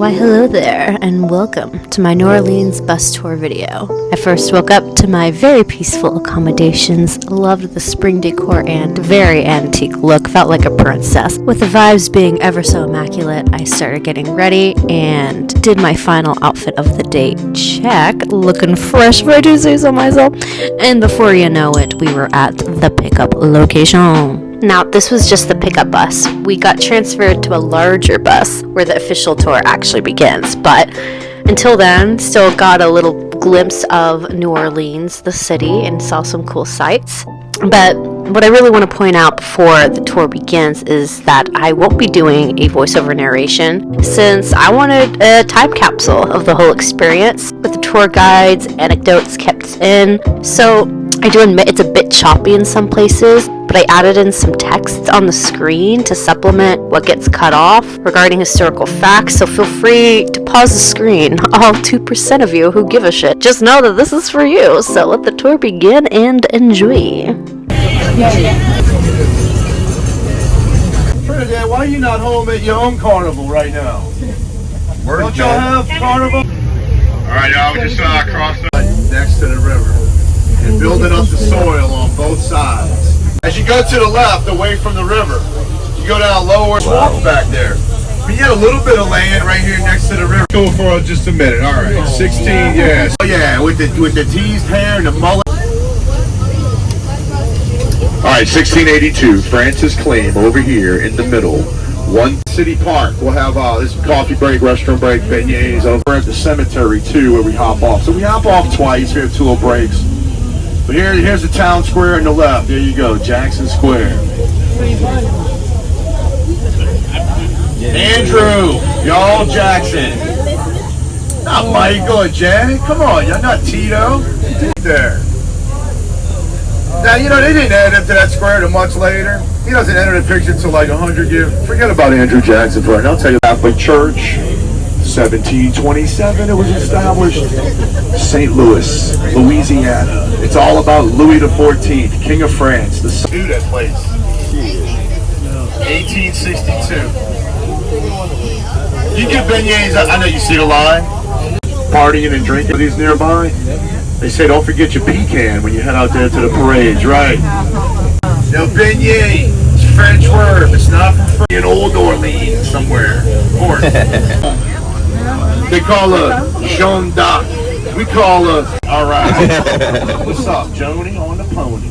Why hello there, and welcome to my New Orleans bus tour video. I first woke up to my very peaceful accommodations, loved the spring decor and very antique look, felt like a princess. With the vibes being ever so immaculate, I started getting ready and did my final outfit of the day check, looking fresh if I do say so myself, and before you know it, we were at the pickup location. Now, this was just the pickup bus. We got transferred to a larger bus where the official tour actually begins, but until then, still got a little glimpse of New Orleans, the city, and saw some cool sights. But what I really want to point out before the tour begins is that I won't be doing a voiceover narration since I wanted a time capsule of the whole experience with the tour guides, anecdotes kept in. So I do admit it's a bit choppy in some places, but I added in some text on the screen to supplement what gets cut off regarding historical facts, so feel free to pause the screen, all 2% of you who give a shit. Just know that this is for you, so let the tour begin and enjoy. Trinidad, why are you not home at your own carnival right now? Don't y'all have carnival? Alright, y'all, we just crossed next to the river and building up the soil on both sides. As you go to the left, away from the river, you go down lower, walk back there. But you got a little bit of land right here next to the river. Go for just a minute. All right, 16, yes. Oh yeah, with the teased hair and the mullet. All right, 1682, Francis Claim over here in the middle. One City Park. We'll have this coffee break, restaurant break, beignets over at the cemetery too, where we hop off. So we hop off twice. We have two little breaks. But here's the town square on the left. There you go, Jackson Square. Andrew, y'all Jackson. Not Michael or Janet. Come on, you're not Tito. There. Now, you know, they didn't add him to that square until much later. He doesn't enter the picture until like 100 years. Forget about Andrew Jackson for it. I'll tell you, Catholic Church, 1727 it was established. St. Louis, Louisiana. It's all about Louis XIV, King of France. The that place. 1862. You get beignets. I know you see the line. Partying and drinking these nearby. They say don't forget your pecan when you head out there to the parades, right? Now beignet, it's a French word. It's not from in Old Orleans somewhere. Of course. They call her Jeanne d'Arc. We call her, all right. What's up, Joni on the pony?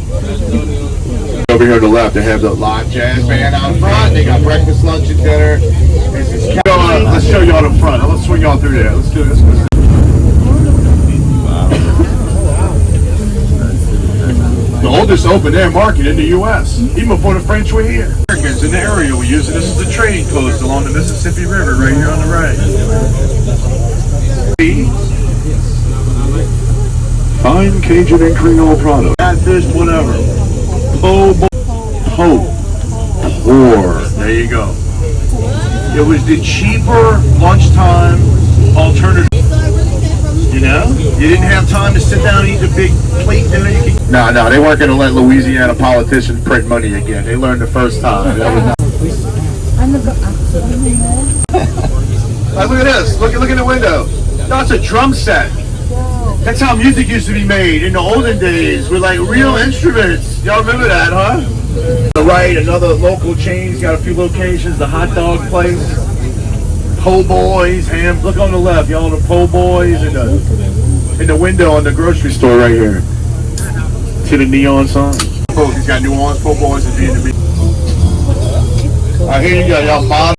Over here on the left, they have the live jazz band out front. They got breakfast, lunch, and dinner. Let's show y'all the front. Let's swing y'all through there. Let's do this. The oldest open-air market in the U.S., even before the French were here. Americans in the area were using this as a trading post along the Mississippi River right here on the right. Fine Cajun and Creole product. Catfish, whatever. Pour. There you go. It was the cheaper lunchtime alternative. You know? You didn't have time to sit down and eat the big plate dinner. No, they weren't going to let Louisiana politicians print money again. They learned the first time. Like, look at this. Look in the window. That's a drum set. That's how music used to be made in the olden days with like real instruments. Y'all remember that, huh? On the right, another local chain's got a few locations. The hot dog place. Po' boys, ham. Look on the left, y'all. The po' boys in the window on the grocery store right here. See the neon sign? Oh, he's got New Orleans po' boys and Vietnamese. All right, here you go, y'all. Bob.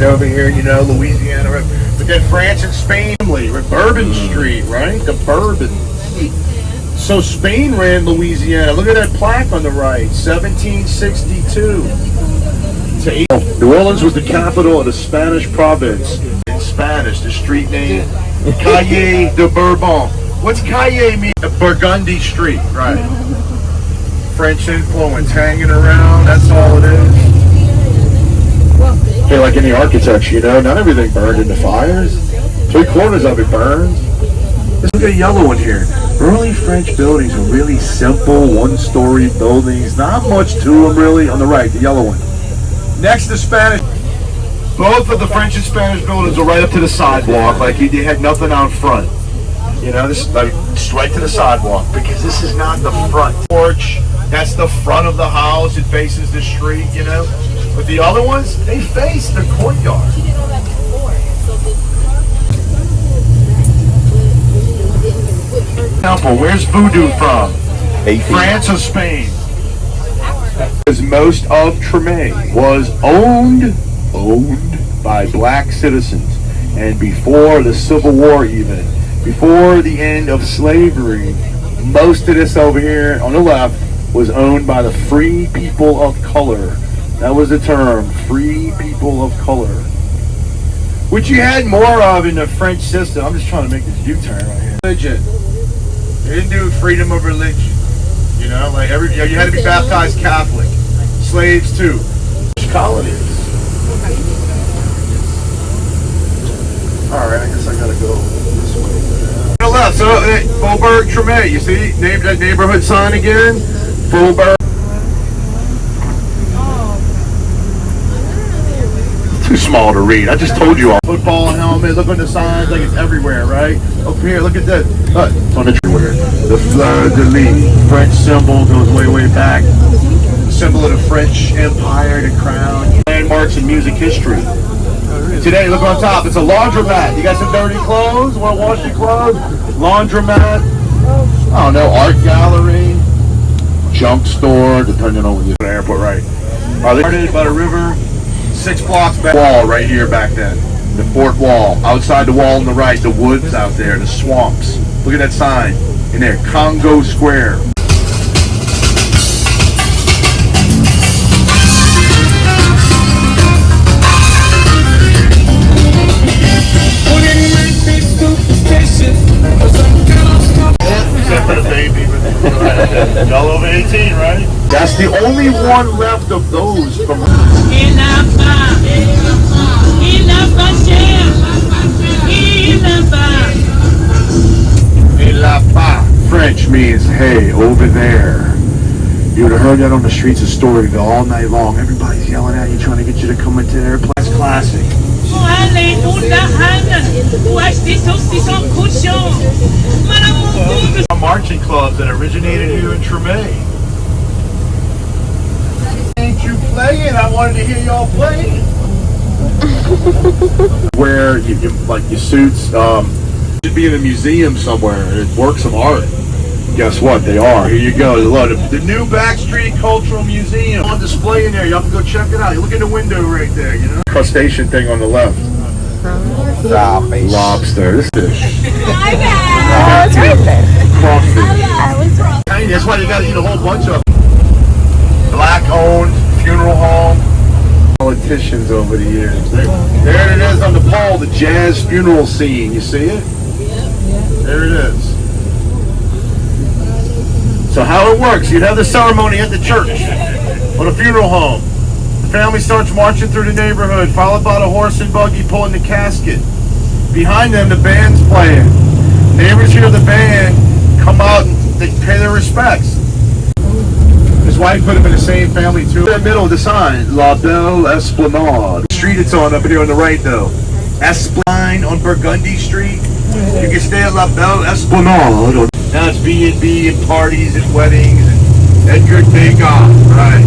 Over here, you know, Louisiana, but then France and Spain, Bourbon Street, right? The Bourbon. So Spain ran Louisiana. Look at that plaque on the right, 1762. New Orleans was the capital of the Spanish province. In Spanish, the street name, Calle de Bourbon. What's Calle mean? Burgundy Street, right? French influence hanging around. That's all it is. Hey, like any architecture, you know, not everything burned into fires. 3/4 of it burned. Let's look at a yellow one here. Early French buildings are really simple, one-story buildings. Not much to them, really. On the right, the yellow one. Next, the Spanish. Both of the French and Spanish buildings are right up to the sidewalk, like they had nothing out front. You know, this like just right to the sidewalk, because this is not the front porch. That's the front of the house. It faces the street, you know. But the other ones, they face the courtyard. Temple, where's voodoo from? France or Spain? Because most of Tremé was owned by black citizens. And before the Civil War even, before the end of slavery, most of this over here on the left was owned by the free people of color. That was the term, free people of color. Which you had more of in the French system. I'm just trying to make this U-turn right here. Religion. They didn't do freedom of religion. You know, like you had to be baptized Catholic. Slaves too. Colonies. Alright, I guess I gotta go this way. On the left, so Faubourg Tremé, you see? That neighborhood sign again? Faubourg. Too small to read. I just told you all. Football helmet, look on the signs like it's everywhere, right? Up here, look at this. Look, it's on the everywhere. The fleur de lis, French symbol, goes way, way back. The symbol of the French Empire, the crown. Landmarks in music history. Today, look on top, it's a laundromat. You got some dirty clothes? Want to wash your clothes? Laundromat. I don't know, art gallery, junk store, depending on what you're at the airport, right? Are they started by the river? 6 blocks back. Wall right here back then. The fort wall. Outside the wall on the right, the woods out there, the swamps. Look at that sign in there, Congo Square. Except for the baby, but y'all over 18, right? That's the only one left of those from French means hey, over there. You would have heard that on the streets of Storyville all night long. Everybody's yelling at you, trying to get you to come into their place. That's classic. Marching clubs that originated here in Tremé. Ain't you playing? I wanted to hear y'all playing. Where you like your suits should be in a museum somewhere. It's works of art. Guess what? They are. Here you go. The new Backstreet Cultural Museum on display in there. Y'all can go check it out. You look in the window right there. You know, crustacean thing on the left. Lobster. This fish. My bad. Oh, it's right there. Crawfish. I was wrong. That's why you got to eat a whole bunch of black-owned funeral home. Politicians over the years. There it is on the pole, the jazz funeral scene. You see it? There it is. So how it works, you'd have the ceremony at the church or the funeral home. The family starts marching through the neighborhood, followed by the horse and buggy pulling the casket. Behind them, the band's playing. Neighbors hear the band, come out and they pay their respects. His wife put him in the same family too. In the middle of the sign, La Belle Esplanade. The street it's on up here on the right though. Esplanade on Burgundy Street. You can stay at La Belle Esplanade. Now it's B&B and parties and weddings and Edgar Degas, right?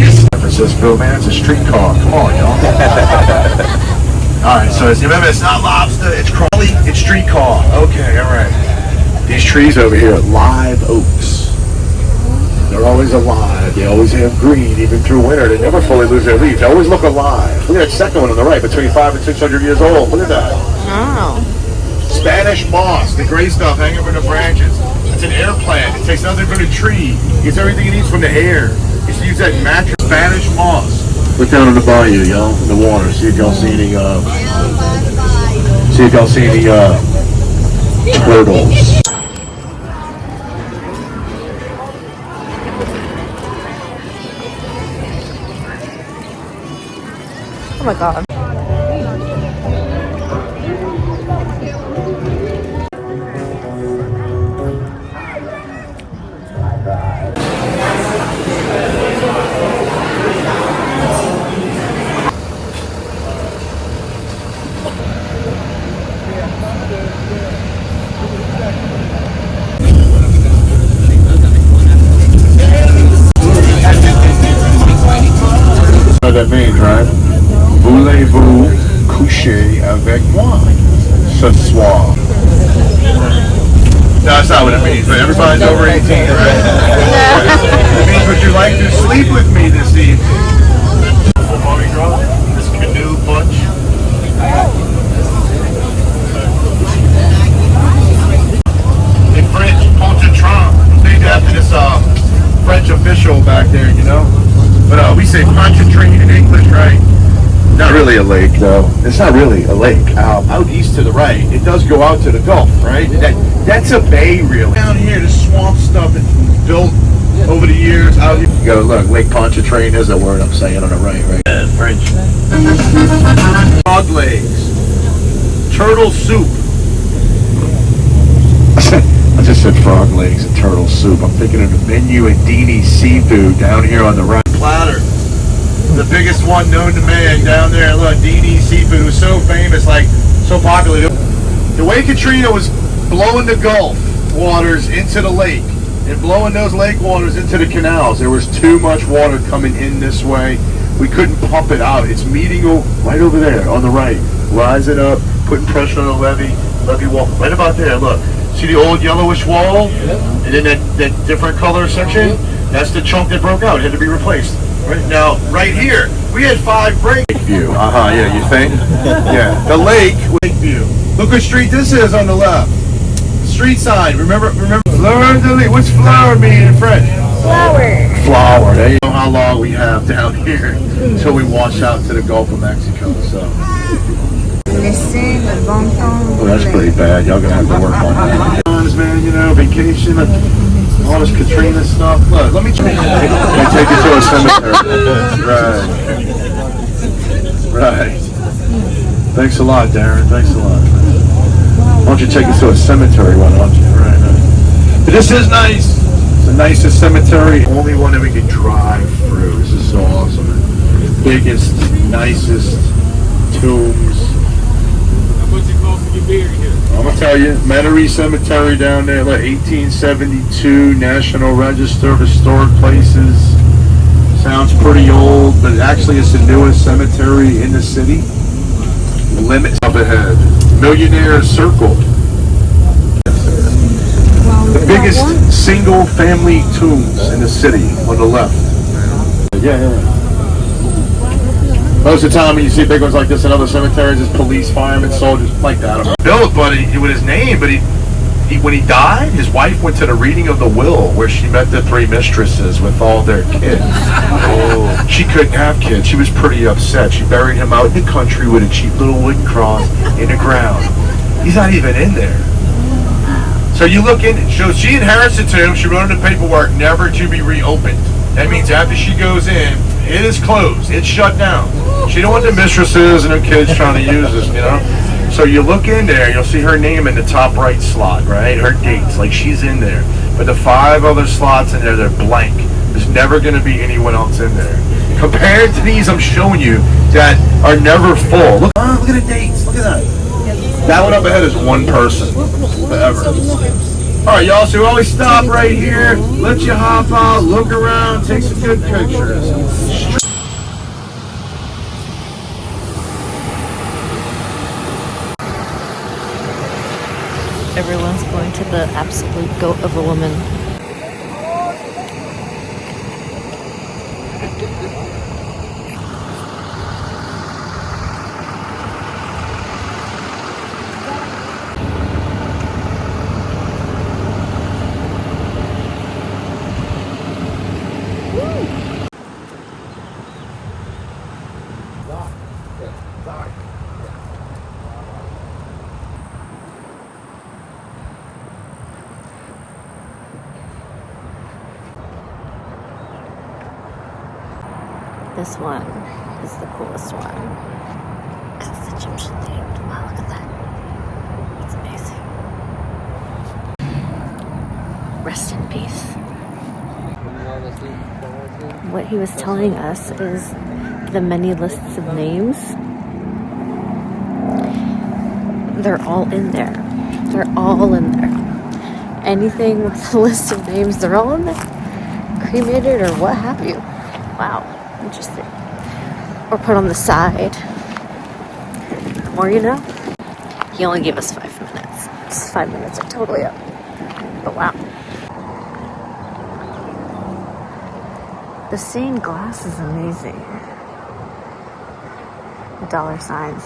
San Francisco, man, it's a streetcar. Come on, y'all. Alright, so remember, it's not lobster, it's crawly, it's streetcar. Okay, alright. These trees over here are live oaks. They're always alive. They always have green, even through winter. They never fully lose their leaves. They always look alive. Look at that second one on the right, between 500 and 600 years old. Look at that. Oh. Spanish moss, the gray stuff hanging from the branches. It's an air plant. It takes nothing from the tree. It gets everything it needs from the air. You should use that mattress. Spanish moss. Look down on the bayou, y'all, in the water. See if y'all see any, turtles. Oh my god. What that means, right? Voulez-vous coucher avec moi? Ce soir. No, that's not what it means, but everybody's over 18, right? It means, would you like to sleep with me this evening? Mardi Gras, this canoe bunch. In French, Pontchartrain, named after this French official back there, you know? But we say Pontchartrain in English, right? Not really a lake, though. It's not really a lake. Out east to the right, it does go out to the Gulf, right? That's a bay, really. Down here, the swamp stuff that's built over the years. Out here, you go look. Lake Pontchartrain is the word I'm saying on the right? French. Frog legs, turtle soup. I just said frog legs and turtle soup. I'm thinking of the menu at Dini's Seafood down here on the right. Platter. The biggest one known to man down there. Look, Dini's Seafood was so famous, like so popular. The way Katrina was blowing the Gulf waters into the lake and blowing those lake waters into the canals, there was too much water coming in this way. We couldn't pump it out. It's meeting right over there on the right, rising up, putting pressure on the levee wall. Right about there, look. See the old yellowish wall? And then that different color section? That's the chunk that broke out. It had to be replaced. Right now, right here, we had 5 break view. Yeah, you think? Yeah, the lake view. Look what street this is on the left. Street sign. Remember, fleur de lis. What's flower mean in French? Flower. Flower. There you know how long we have down here until we wash out to the Gulf of Mexico. So. Laissez, le bon temps. Oh, that's pretty bad. Y'all gonna have to work on that. Man, you know, vacation, all this Katrina stuff. Look, let me take you to a cemetery. Right. Thanks a lot, Darren. Thanks a lot. Why don't you take us to a cemetery? Why don't you? Right. But this is nice. It's the nicest cemetery. Only one that we can drive through. This is so awesome. Biggest, nicest tombs. I'm gonna tell you, Metairie Cemetery down there, like 1872 National Register of Historic Places. Sounds pretty old, but actually it's the newest cemetery in the city. Limits up ahead. Millionaire Circle. The biggest single family tombs in the city on the left. Yeah. Most of the time when you see big ones like this in other cemeteries, it's police, firemen, soldiers, like that. Built, buddy, with his name, but he when he died, his wife went to the reading of the will where she met the 3 mistresses with all their kids. Oh. She couldn't have kids. She was pretty upset. She buried him out in the country with a cheap little wooden cross in the ground. He's not even in there. So you look in, so she inherits the tomb. She wrote in the paperwork, never to be reopened. That means after she goes in, it is closed. It's shut down. She don't want the mistresses and her kids trying to use this, you know? So you look in there, you'll see her name in the top right slot, right? Her dates, like she's in there. But the 5 other slots in there, they're blank. There's never going to be anyone else in there. Compared to these I'm showing you that are never full. Look at the dates. Look at that. That one up ahead is 1 person. Forever. Alright, y'all, so we always stop right here, let you hop out, look around, take some good pictures. Everyone's going to the absolute goat of a woman. This one is the coolest one. Because it's Egyptian themed. Wow, look at that. It's amazing. Rest in peace. What he was telling us is the many lists of names. They're all in there. They're all in there. Anything with a list of names, they're all in there. Cremated or what have you. Wow, interesting. Or put on the side. The more you know. He only gave us 5 minutes. 5 minutes are totally up. But wow. The stained glass is amazing. The dollar signs.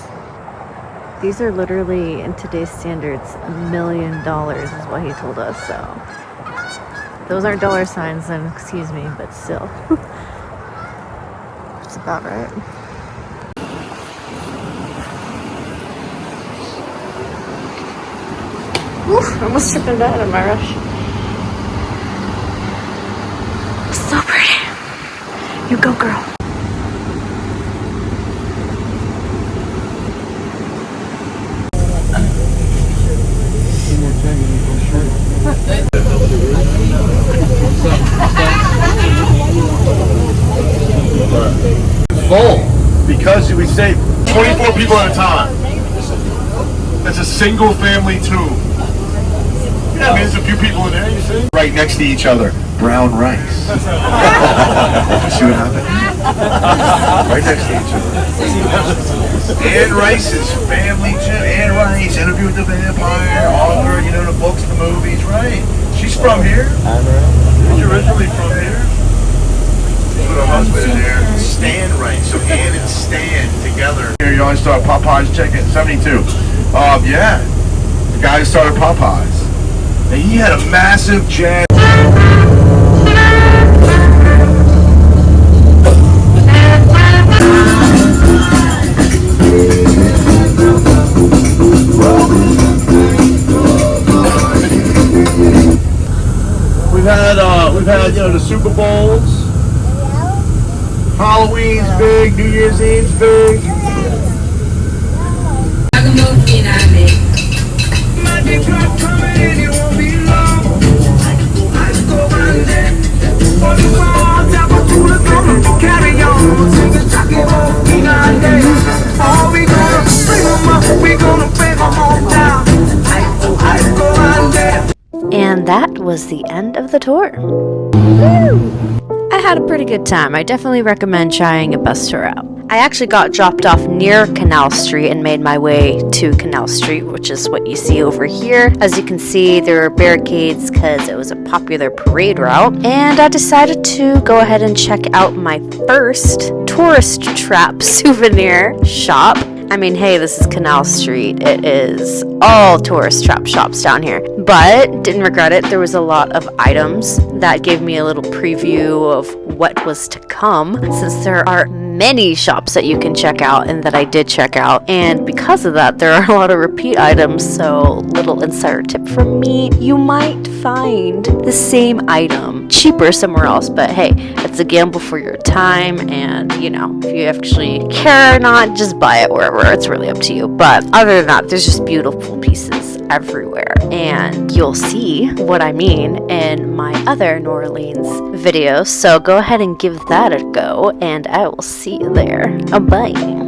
These are literally, in today's standards, $1 million is what he told us, so. Those aren't dollar signs, then excuse me, but still. That's about right. Oof, almost tripping down in my rush. So pretty. You go, girl. Full because we say 24 people at a time. That's a single family tomb. Yeah, I mean, there's a few people in there, you see? Right next to each other. Brown rice. You see what happened? Right next to each other. Anne Rice's family too. Anne Rice, Interview with the Vampire, author, you know, the books, the movies, right? She's from here. She's originally from here. With her husband in there, Stan Rice. So Anne and Stan together. Here, you always start Popeyes chicken, 72. Yeah, the guy who started Popeyes. And he had a massive jazz. We've had, you know, the Super Bowls. Halloween's big, New Year's Eve's big. And that was the end of the tour. Woo! I had a pretty good time. I definitely recommend trying a bus tour out. I actually got dropped off near Canal Street and made my way to Canal Street, which is what you see over here. As you can see, there are barricades because it was a popular parade route. And I decided to go ahead and check out my first tourist trap souvenir shop. I mean, hey, this is Canal Street. It is all tourist trap shops down here. But didn't regret it. There was a lot of items that gave me a little preview of what was to come, since there are many shops that you can check out and that I did check out. And because of that, there are a lot of repeat items. So little insider tip from me, you might find the same item cheaper somewhere else. But hey, it's a gamble for your time, and you know, if you actually care or not, just buy it wherever. It's really up to you. But other than that, there's just beautiful pieces everywhere, and you'll see what I mean in my other New Orleans videos. So go ahead and give that a go, and I will see you there. Bye.